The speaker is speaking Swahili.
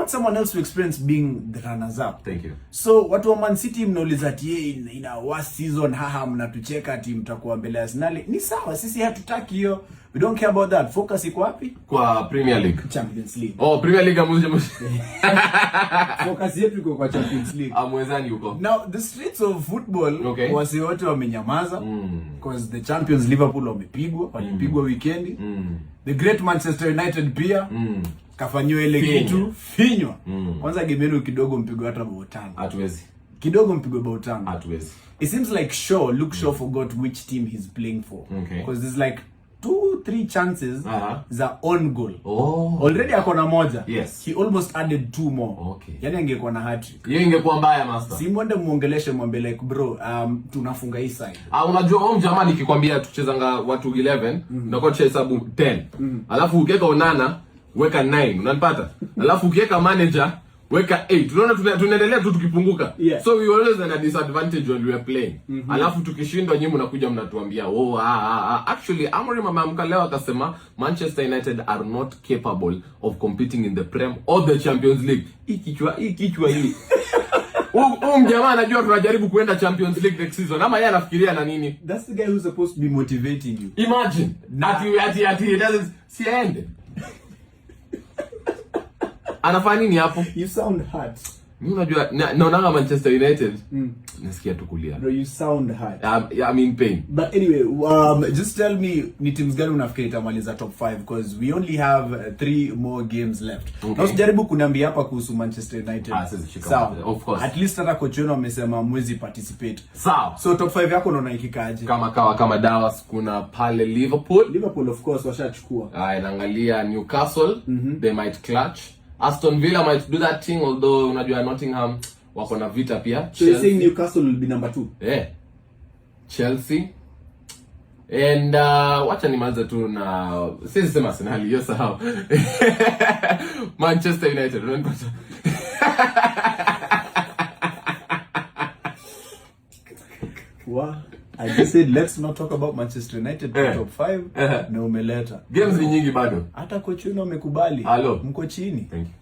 want someone else to experience being the runners up. Thank you. So watu wa Man City mnauliza ati ina worst season, haha mnatucheka ati mtakuwa mbele ya Arsenal. Ni sawa, sisi hatutaki hiyo. We don't care about that. Focus iko wapi? Kwa Premier League. Champions League. Oh, Premier League amuje. Focus yetu iko kwa Champions League. Amwezani huko. Now the streets of football, okay, wasi wote wamenyamaza because the champions Liverpool walipigwa weekend. The great Manchester United pia kafanywa ile kitu finywa. Kwanza game yenu kidogo mpigwa hata bao 5. Hatuwezi. Kidogo mpigwa bao 5. Hatuwezi. It seems like Luke Shaw forgot which team he's playing for. Okay. Because there's like 2-3 chances za on goal. Oh. Already akona moja. Yes. He almost added 2 more. Okay. Yani angekuwa na hat-trick. Hiyo ingekuwa mbaya master. Si mwende muongeleshe mwambie like bro, tunafunga hii side. Unajua huyo mjamaa nikikwambia tuchezanga watu 11, ndio hesabu 10. Alafu ukiweka Onana, weka 9. Unanipata? Alafu ukiweka manager, weka 8. Unaona tunaendelea tu tukipunguka. Yeah. So we always have a disadvantage when we are playing. Alafu tukishindwa nyinyi mnakuja mnatuambia, "Oh, actually Amorim ameamka leo akasema Manchester United are not capable of competing in the Prem or the Champions League." Hii kichwa hii. Mjamaa anajua tunajaribu kuenda Champions League next season. Ama yeye anafikiria na nini? That's the guy who's supposed to be motivating you. Imagine. Ati it doesn't end. Anafanya nini hapo? You sound hurt. Mimi unajua naona Manchester United nasikia tu kulia. Bro, you sound hurt. I'm in pain. But anyway, just tell me ni teams gani unafikiri itamaliza top 5 because we only have 3 more games left. Okay. Na usijaribu kuniambia hapa kuhusu Manchester United. Sawa. Of course. At least hata coach wenu amesema mwezi participate. Sawa. So top 5 yako unaona ikikaje? Kama Dallas kuna pale Liverpool. Liverpool of course washachukua. Naangalia Newcastle, they might clutch. Aston Villa might do that thing, although unajua Nottingham wako na vita pia. So you're saying Newcastle will be number 2? Yeah. Chelsea. And wacha nianze tu na sisi sema Arsenal hiyo sawa. Manchester United. Wow. I just said let's not talk about Manchester United top 5. Na umeleta. Games ni nyingi bado. Hata coach wenu amekubali. Mko chini. Thank you.